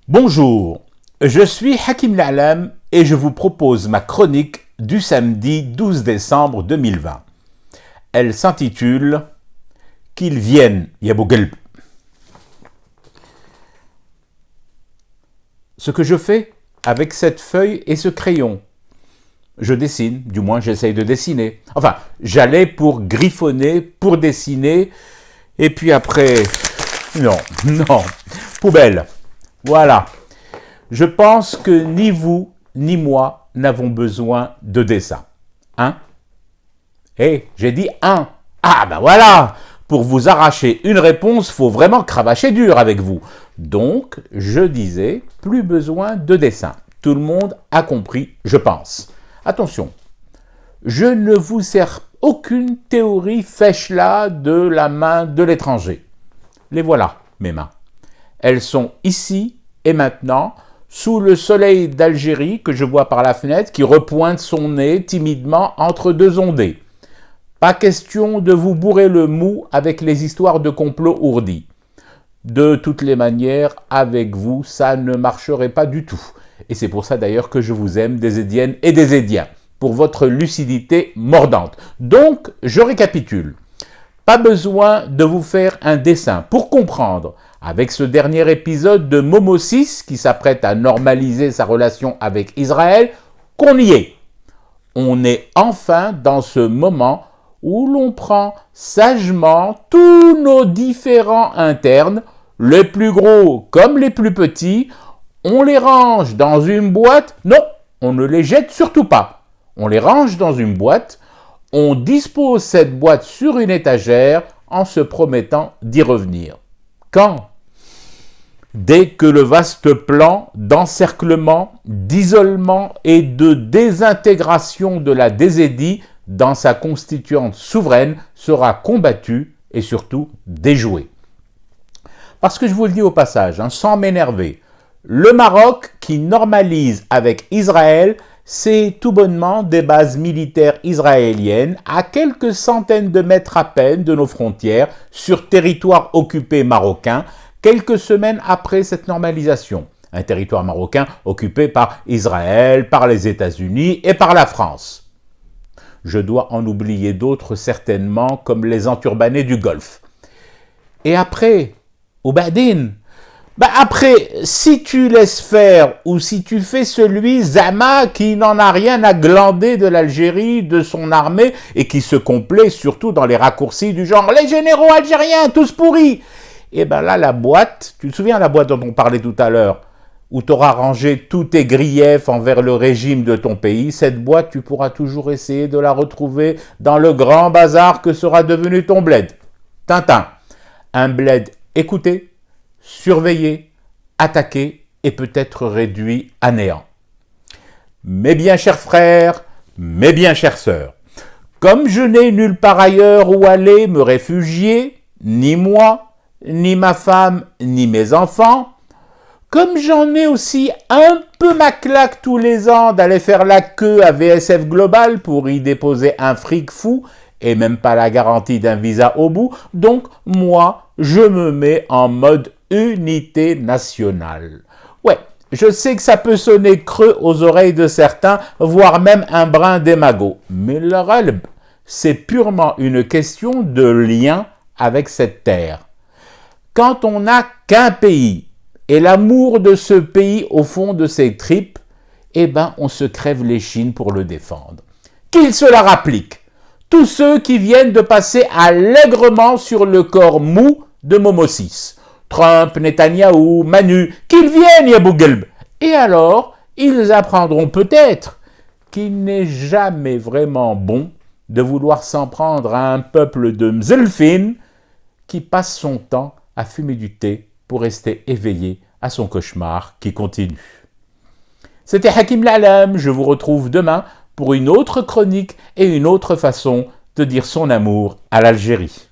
Bonjour, je suis Hakim L'Alam et je vous propose ma chronique du samedi 12 décembre 2020. Elle s'intitule « Qu'ils viennent, Yabougelb ». Ce que je fais avec cette feuille et ce crayon, je dessine, du moins j'essaye de dessiner. Enfin, j'allais pour griffonner, pour dessiner, et puis après, non, poubelle. Voilà. Je pense que ni vous, ni moi n'avons besoin de dessin. Hein? J'ai dit un. Ah ben voilà. Pour vous arracher une réponse, faut vraiment cravacher dur avec vous. Donc, je disais, plus besoin de dessin. Tout le monde a compris, je pense. Attention, je ne vous sers aucune théorie fèche-là de la main de l'étranger. Les voilà, mes mains. Elles sont ici et maintenant, sous le soleil d'Algérie que je vois par la fenêtre qui repointe son nez timidement entre deux ondées. Pas question de vous bourrer le mou avec les histoires de complot ourdis. De toutes les manières, avec vous, ça ne marcherait pas du tout. Et c'est pour ça d'ailleurs que je vous aime, des Édiennes et des Édiens, pour votre lucidité mordante. Donc, je récapitule. Pas besoin de vous faire un dessin pour comprendre, avec ce dernier épisode de Momo 6 qui s'apprête à normaliser sa relation avec Israël, qu'on y est. On est enfin dans ce moment où l'on prend sagement tous nos différends internes, les plus gros comme les plus petits, on les range dans une boîte. Non, on ne les jette surtout pas. On les range dans une boîte. On dispose cette boîte sur une étagère en se promettant d'y revenir. Quand? Dès que le vaste plan d'encerclement, d'isolement et de désintégration de la DZI dans sa constituante souveraine sera combattu et surtout déjoué. Parce que je vous le dis au passage, sans m'énerver, le Maroc qui normalise avec Israël, c'est tout bonnement des bases militaires israéliennes à quelques centaines de mètres à peine de nos frontières, sur territoire occupé marocain, quelques semaines après cette normalisation. Un territoire marocain occupé par Israël, par les États-Unis et par la France. Je dois en oublier d'autres certainement, comme les enturbanés du Golfe. Et après, au Badin, après, si tu laisses faire ou si tu fais celui Zama qui n'en a rien à glander de l'Algérie, de son armée et qui se complaît surtout dans les raccourcis du genre « les généraux algériens, tous pourris !» Et bien là, la boîte, tu te souviens la boîte dont on parlait tout à l'heure, où tu auras rangé tous tes griefs envers le régime de ton pays, cette boîte, tu pourras toujours essayer de la retrouver dans le grand bazar que sera devenu ton bled. Tintin, un bled écouté, surveillé, attaqué et peut-être réduit à néant. Mes bien chers frères, mes bien chères sœurs, comme je n'ai nulle part ailleurs où aller me réfugier, ni moi, ni ma femme, ni mes enfants, comme j'en ai aussi un peu ma claque tous les ans d'aller faire la queue à VSF Global pour y déposer un fric fou et même pas la garantie d'un visa au bout, donc moi, je me mets en mode unité nationale. Ouais, je sais que ça peut sonner creux aux oreilles de certains, voire même un brin démago, mais le ralb, c'est purement une question de lien avec cette terre. Quand on n'a qu'un pays, et l'amour de ce pays au fond de ses tripes, on se crève les chines pour le défendre. Qu'il se la rapplique. Tous ceux qui viennent de passer allègrement sur le corps mou de Momo 6. Trump, Netanyahou, Manu, qu'ils viennent, Yabougelb. Et alors, ils apprendront peut-être qu'il n'est jamais vraiment bon de vouloir s'en prendre à un peuple de Mzelfin qui passe son temps à fumer du thé pour rester éveillé à son cauchemar qui continue. C'était Hakim L'Alam, je vous retrouve demain pour une autre chronique et une autre façon de dire son amour à l'Algérie.